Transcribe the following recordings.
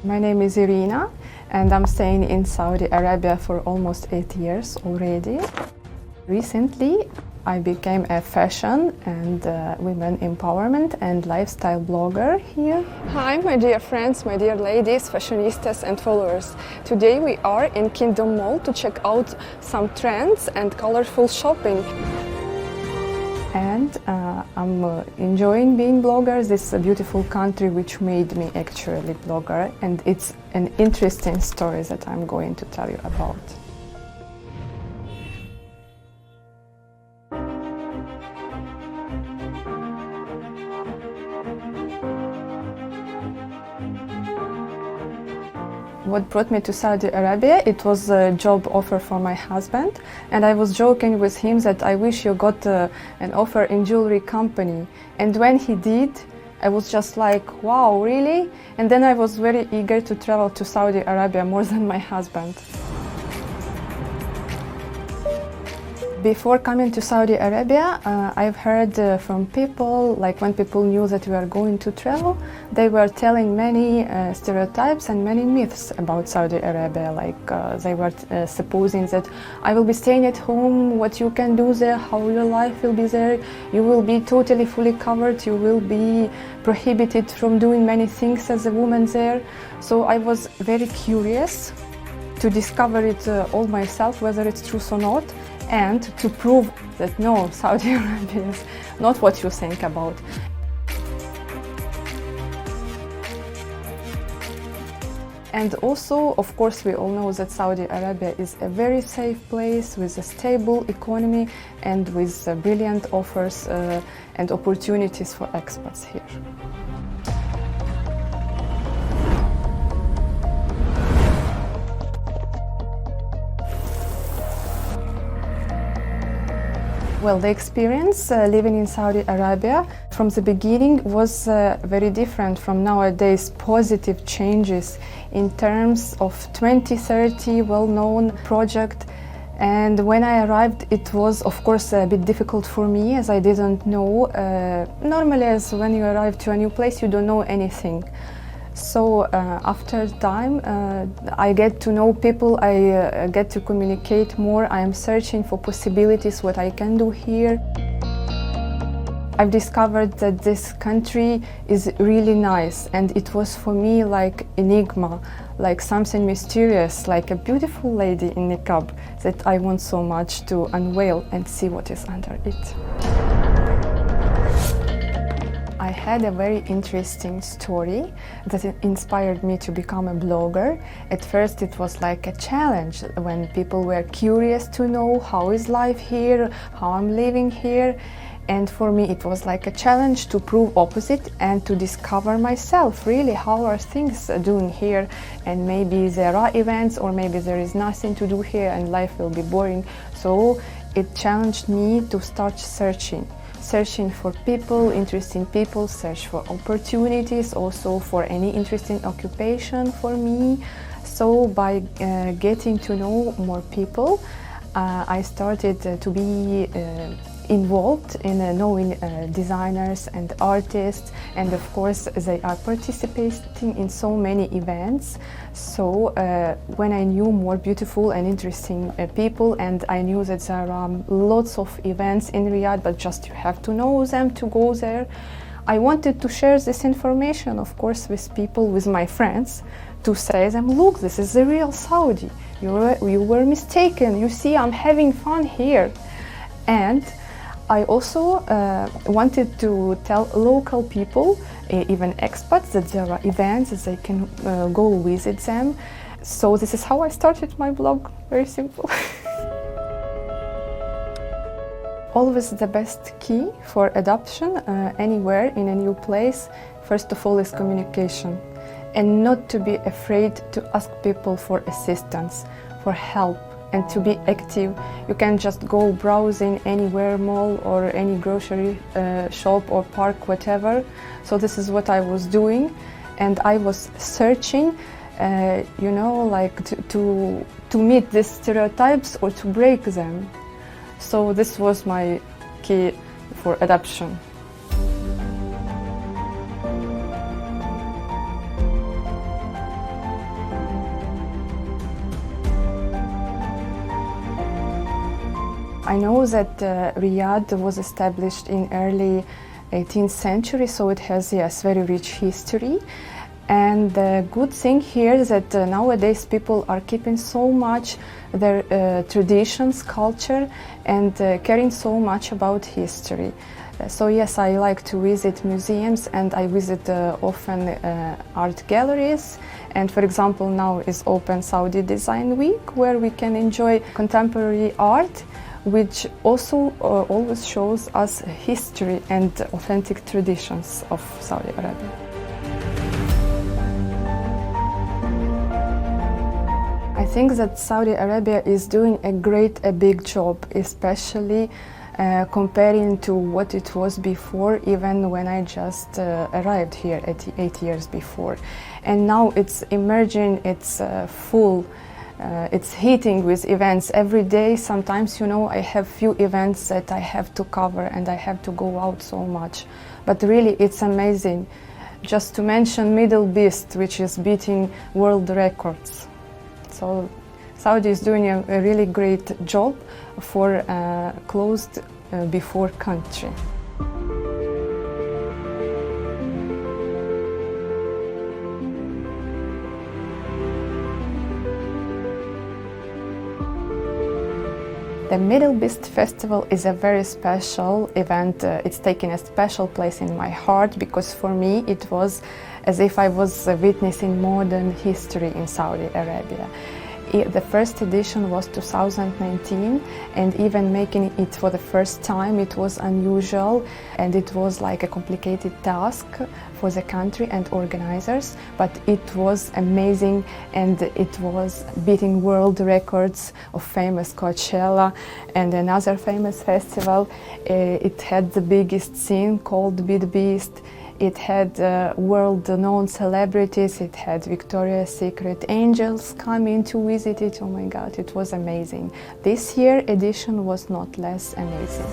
My name is Irina and I'm staying in Saudi Arabia for almost 8 years already. Recently, I became a fashion and women empowerment and lifestyle blogger here. Hi, my dear friends, my dear ladies, fashionistas and followers. Today we are in Kingdom Mall to check out some trends and colorful shopping. And I'm enjoying being blogger. This is a beautiful country which made me actually blogger, and it's an interesting story that I'm going to tell you about. What brought me to Saudi Arabia, it was a job offer for my husband, and I was joking with him that I wish you got an offer in jewelry company. And when he did, I was just like, wow, really? And then I was very eager to travel to Saudi Arabia more than my husband. Before coming to Saudi Arabia, I've heard from people, like when people knew that we are going to travel, they were telling many stereotypes and many myths about Saudi Arabia. Like they were supposing that I will be staying at home, what you can do there, how your life will be there, you will be totally fully covered, you will be prohibited from doing many things as a woman there. So I was very curious to discover it all myself, whether it's true or not, and to prove that no, Saudi Arabia is not what you think about. And also, of course, we all know that Saudi Arabia is a very safe place with a stable economy and with brilliant offers and opportunities for expats here. Well, the experience living in Saudi Arabia from the beginning was very different from nowadays positive changes in terms of 2030 well-known project. And when I arrived, it was of course a bit difficult for me as I didn't know. Normally, as when you arrive to a new place, you don't know anything. So after time, I get to know people, I get to communicate more, I am searching for possibilities, what I can do here. I've discovered that this country is really nice, and it was for me like enigma, like something mysterious, like a beautiful lady in niqab that I want so much to unveil and see what is under it. I had a very interesting story that inspired me to become a blogger. At first it was like a challenge when people were curious to know how is life here, how I'm living here. And for me it was like a challenge to prove opposite and to discover myself, really, how are things doing here, and maybe there are events or maybe there is nothing to do here and life will be boring. So it challenged me to start searching for people, interesting people, search for opportunities, also for any interesting occupation for me. So by getting to know more people, I started to be involved in knowing designers and artists, and of course they are participating in so many events. So when I knew more beautiful and interesting people, and I knew that there are lots of events in Riyadh, but just you have to know them to go there, I wanted to share this information, of course, with people, with my friends, to say them, look, this is the real Saudi, you were mistaken, you see, I'm having fun here. And I also wanted to tell local people, even expats, that there are events that they can go visit them. So this is how I started my blog, very simple. Always the best key for adoption anywhere in a new place, first of all, is communication. And not to be afraid to ask people for assistance, for help, and to be active. You can just go browsing anywhere, mall or any grocery shop or park, whatever. So this is what I was doing, and I was searching, you know, like to meet these stereotypes or to break them. So this was my key for adoption. I know that Riyadh was established in early 18th century, so it has, yes, very rich history. And the good thing here is that nowadays people are keeping so much their traditions, culture, and caring so much about history. So yes, I like to visit museums, and I visit often art galleries. And for example, now is open Saudi Design Week, where we can enjoy contemporary art, which also always shows us history and authentic traditions of Saudi Arabia. I think that Saudi Arabia is doing a big job, especially comparing to what it was before, even when I just arrived here 8 years before. And now it's emerging, it's full, it's heating with events every day. Sometimes, you know, I have few events that I have to cover and I have to go out so much. But really, it's amazing. Just to mention Middle Beast, which is beating world records. So Saudi is doing a really great job for a closed before country. The Middle Beast Festival is a very special event. It's taken a special place in my heart because for me it was as if I was witnessing modern history in Saudi Arabia. The first edition was 2019, and even making it for the first time, it was unusual, and it was like a complicated task for the country and organizers, but it was amazing, and it was beating world records of famous Coachella and another famous festival. It had the biggest scene called Beat Beast. It had world-known celebrities, it had Victoria's Secret angels coming to visit it. Oh my God, it was amazing. This year edition was not less amazing.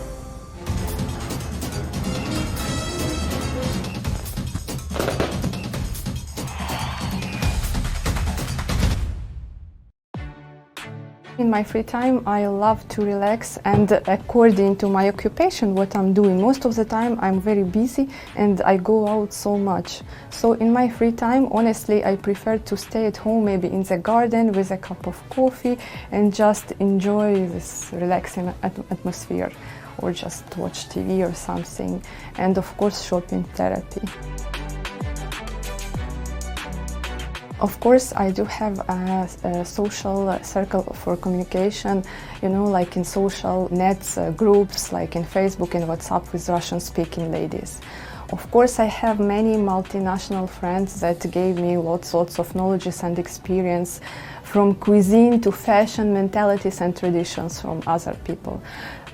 In my free time, I love to relax, and according to my occupation, what I'm doing, most of the time I'm very busy and I go out so much. So in my free time, honestly, I prefer to stay at home, maybe in the garden with a cup of coffee and just enjoy this relaxing atmosphere, or just watch TV or something, and of course shopping therapy. Of course, I do have a social circle for communication, you know, like in social nets, groups, like in Facebook and WhatsApp with Russian-speaking ladies. Of course, I have many multinational friends that gave me lots of knowledge and experience, from cuisine to fashion, mentalities and traditions from other people.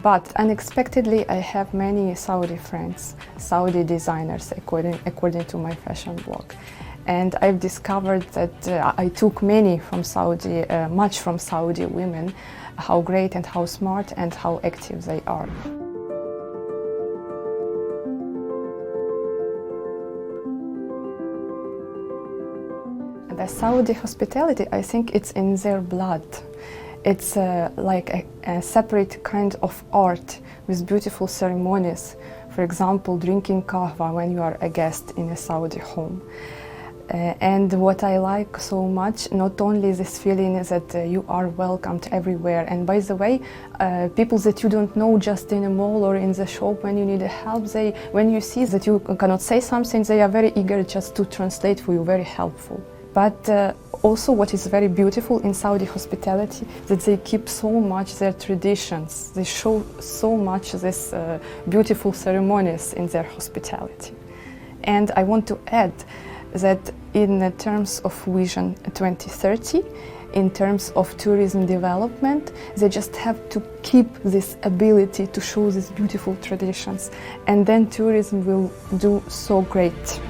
But unexpectedly, I have many Saudi friends, Saudi designers, according to my fashion blog. And I've discovered that I took many from Saudi, much from Saudi women, how great and how smart and how active they are. The Saudi hospitality, I think it's in their blood. It's like a separate kind of art with beautiful ceremonies. For example, drinking kahwa when you are a guest in a Saudi home. And what I like so much, not only this feeling is that you are welcomed everywhere. And by the way, people that you don't know just in a mall or in the shop when you need help, when you see that you cannot say something, they are very eager just to translate for you, very helpful. But also what is very beautiful in Saudi hospitality, that they keep so much their traditions. They show so much this beautiful ceremonies in their hospitality. And I want to add that in terms of Vision 2030, in terms of tourism development, they just have to keep this ability to show these beautiful traditions, and then tourism will do so great.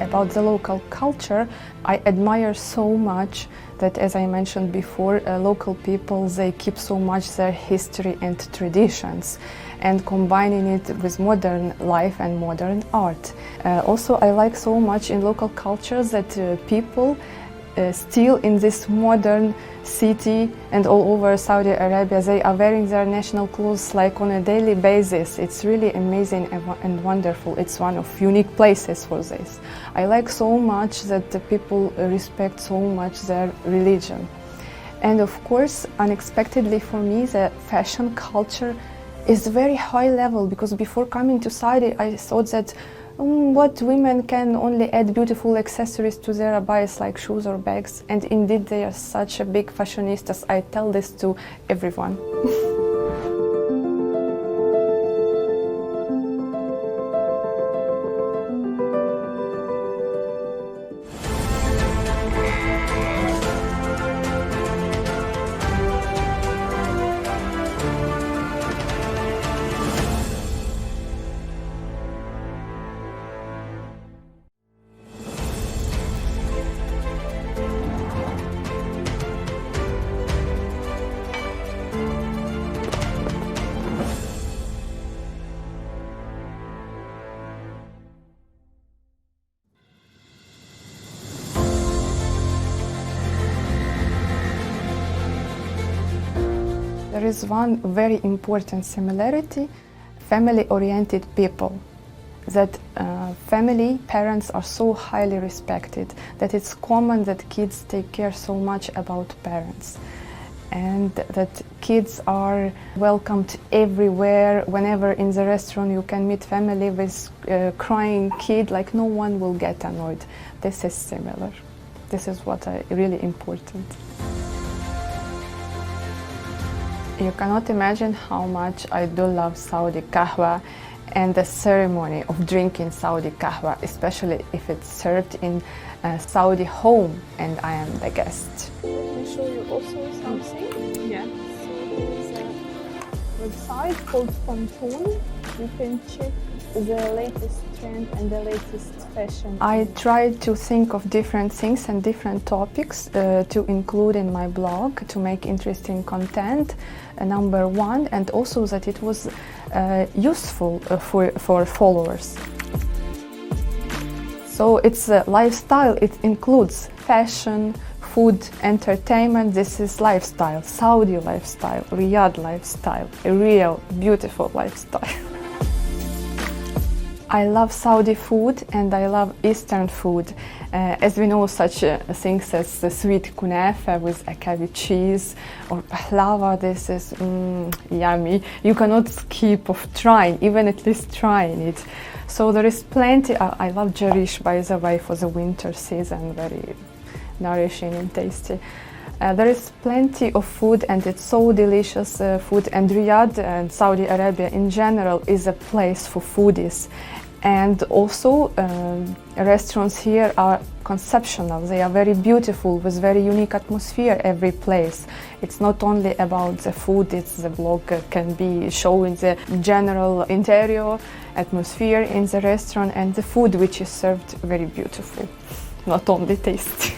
About the local culture, I admire so much that, as I mentioned before, local people, they keep so much their history and traditions, and combining it with modern life and modern art. Also, I like so much in local cultures that people still in this modern city and all over Saudi Arabia, they are wearing their national clothes like on a daily basis. It's really amazing and wonderful. It's one of unique places for this. I like so much that the people respect so much their religion. And of course, unexpectedly for me, the fashion culture is very high level, because before coming to Saudi, I thought that what women can only add beautiful accessories to their abayas like shoes or bags, and indeed they are such a big fashionistas. I tell this to everyone. There is one very important similarity: family-oriented people. That family parents are so highly respected that it's common that kids take care so much about parents, and that kids are welcomed everywhere. Whenever in the restaurant you can meet family with a crying kid, like no one will get annoyed. This is similar. This is what I really important. You cannot imagine how much I do love Saudi kahwa and the ceremony of drinking Saudi kahwa, especially if it's served in a Saudi home and I am the guest. Let me show you also something. Yeah. So there's a website called Pontoon. You can check the latest trend and the latest fashion. I try to think of different things and different topics to include in my blog, to make interesting content, number one, and also that it was useful for followers. So it's a lifestyle. It includes fashion, food, entertainment. This is lifestyle, Saudi lifestyle, Riyadh lifestyle, a real beautiful lifestyle. I love Saudi food and I love Eastern food. As we know, such things as the sweet kunafa with akabi cheese or pahlava, this is yummy. You cannot skip of trying, even at least trying it. So there is plenty. I love jarish, by the way, for the winter season, very nourishing and tasty. There is plenty of food and it's so delicious food, and Riyadh and Saudi Arabia in general is a place for foodies. And also restaurants here are conceptual. They are very beautiful with very unique atmosphere every place. It's not only about the food, it's the blog can be showing the general interior atmosphere in the restaurant and the food which is served very beautiful, not only tasty.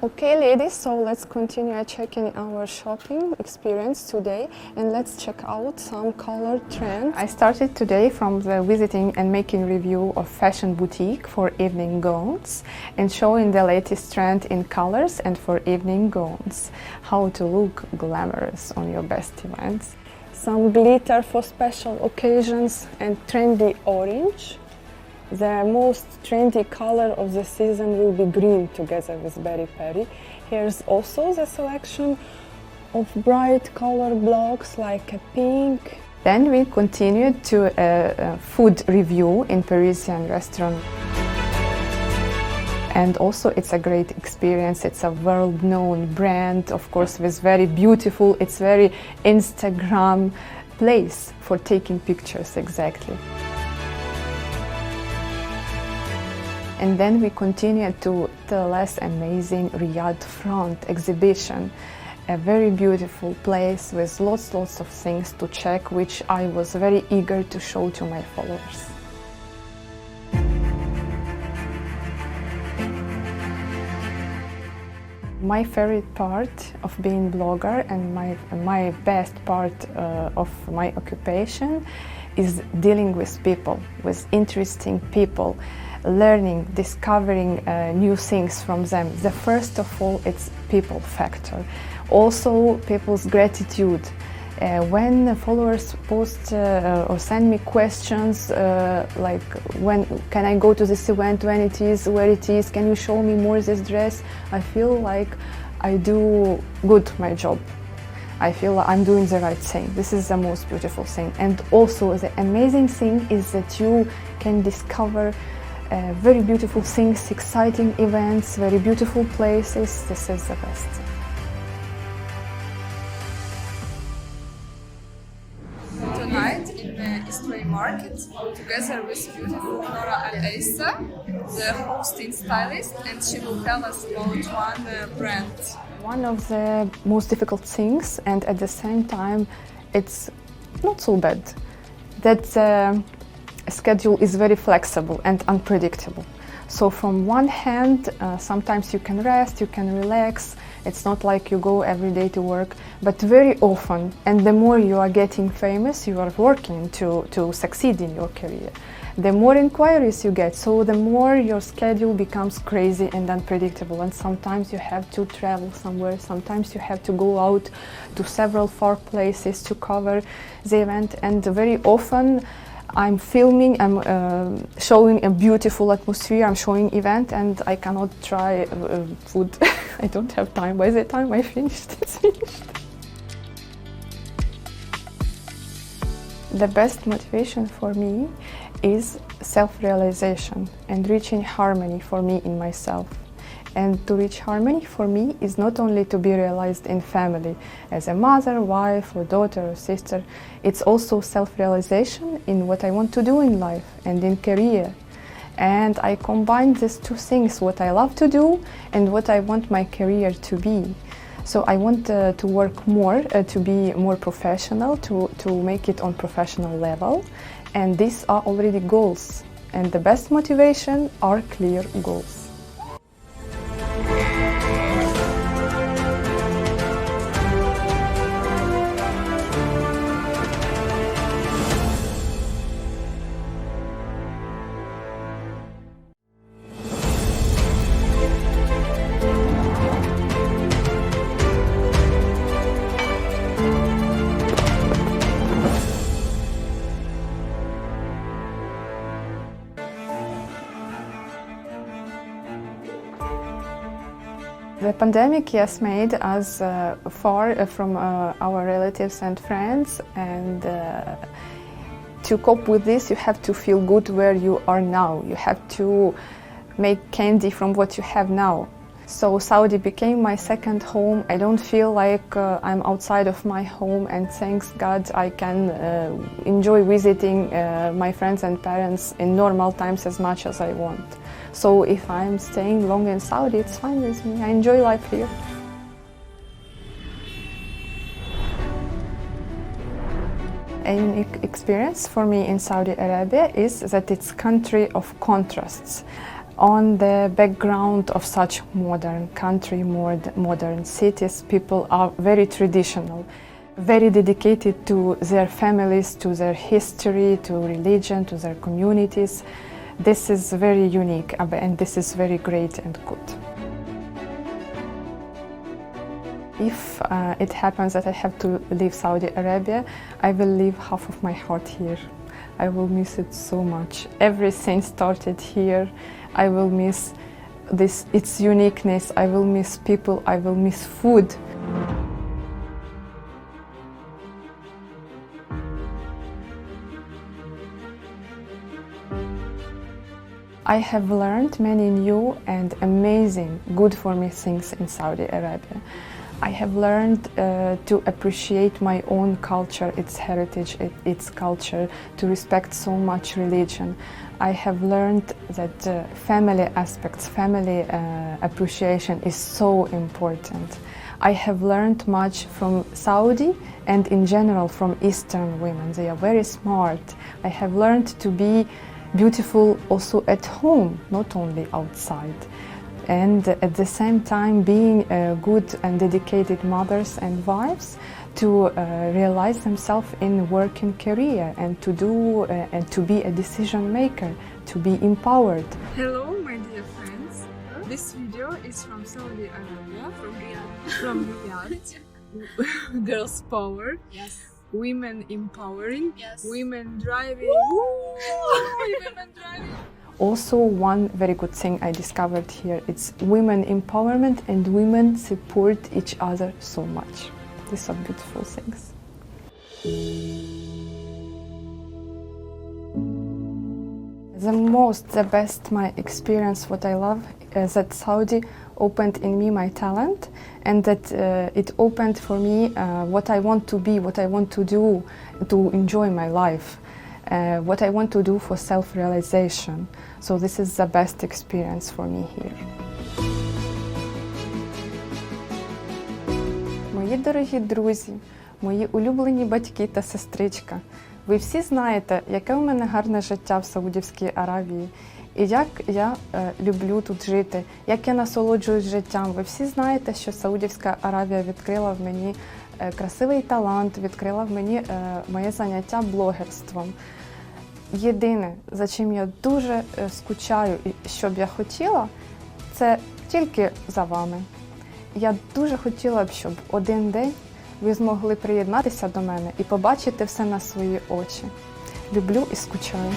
Okay, ladies, so let's continue checking our shopping experience today, and let's check out some color trends. I started today from the visiting and making review of fashion boutique for evening gowns and showing the latest trend in colors and for evening gowns, how to look glamorous on your best events. Some glitter for special occasions and trendy orange. The most trendy color of the season will be green together with berry peri. Here's also the selection of bright color blocks like a pink. Then we continued to a food review in Parisian restaurant. And also it's a great experience. It's a world-known brand, of course, with very beautiful, it's very Instagram place for taking pictures, exactly. And then we continued to the less amazing Riyadh front exhibition, a very beautiful place with lots of things to check, which I was very eager to show to my followers. My favorite part of being blogger and my best part of my occupation is dealing with people, with interesting people. learning, discovering new things from them. The first of all, it's people factor. Also, people's gratitude. When followers post or send me questions like, when can I go to this event, when it is, where it is, can you show me more this dress, I feel like I do good my job. I feel like I'm doing the right thing. This is the most beautiful thing. And also the amazing thing is that you can discover very beautiful things, exciting events, very beautiful places. This is the best. Tonight in the Eastway Market, together with beautiful Nora and Asa, the hosting stylist, and she will tell us about one brand. One of the most difficult things, and at the same time, it's not so bad, that the schedule is very flexible and unpredictable. So from one hand, sometimes you can rest, you can relax. It's not like you go every day to work, but very often, and the more you are getting famous, you are working to succeed in your career. The more inquiries you get, so the more your schedule becomes crazy and unpredictable. And sometimes you have to travel somewhere, sometimes you have to go out to several far places to cover the event. And very often I'm filming, I'm showing a beautiful atmosphere, I'm showing event, and I cannot try food. I don't have time. By the time I finished, it's finished. The best motivation for me is self-realization and reaching harmony for me in myself. And to reach harmony for me is not only to be realized in family as a mother, wife, or daughter, or sister. It's also self-realization in what I want to do in life and in career. And I combine these two things, what I love to do and what I want my career to be. So I want to work more, to be more professional, to make it on professional level. And these are already goals. And the best motivation are clear goals. The pandemic, yes, made us far from our relatives and friends, and to cope with this, you have to feel good where you are now. You have to make candy from what you have now. So Saudi became my second home. I don't feel like I'm outside of my home, and thanks God I can enjoy visiting my friends and parents in normal times as much as I want. So if I'm staying long in Saudi, it's fine with me. I enjoy life here. A unique experience for me in Saudi Arabia is that it's a country of contrasts. On the background of such modern country, modern cities, people are very traditional, very dedicated to their families, to their history, to religion, to their communities. This is very unique, and this is very great and good. If it happens that I have to leave Saudi Arabia, I will leave half of my heart here. I will miss it so much. Everything started here. I will miss its uniqueness. I will miss people. I will miss food. I have learned many new and amazing, good for me things in Saudi Arabia. I have learned to appreciate my own culture, its heritage, its culture, to respect so much religion. I have learned that family aspects, family appreciation is so important. I have learned much from Saudi and in general from Eastern women. They are very smart. I have learned to be beautiful also at home, not only outside. And at the same time being good and dedicated mothers and wives to realize themselves in working career and to do and to be a decision maker, to be empowered. Hello, my dear friends. This video is from Saudi Arabia, from Riyadh. Girls power. Yes. Women empowering. Yes. Women driving. Women driving. Also, one very good thing I discovered here, it's women empowerment and women support each other so much. These are beautiful things. The best, my experience, what I love, is that Saudi opened in me my talent, and that it opened for me what I want to be, what I want to do to enjoy my life, what I want to do for self-realization. So this is the best experience for me here. Мої дорогі друзі, мої улюблені батьки та сестричка, ви всі знаєте, яке у мене гарне життя в Саудівській Аравії, і як я люблю тут жити, як я насолоджуюсь життям. Ви всі знаєте, що Саудівська Аравія відкрила в мені красивий талант, відкрила в мені моє заняття блогерством. Єдине, за чим я дуже скучаю і що б я хотіла, це тільки за вами. Я дуже хотіла б, щоб один день ви змогли приєднатися до мене і побачити все на свої очі. Люблю і скучаю.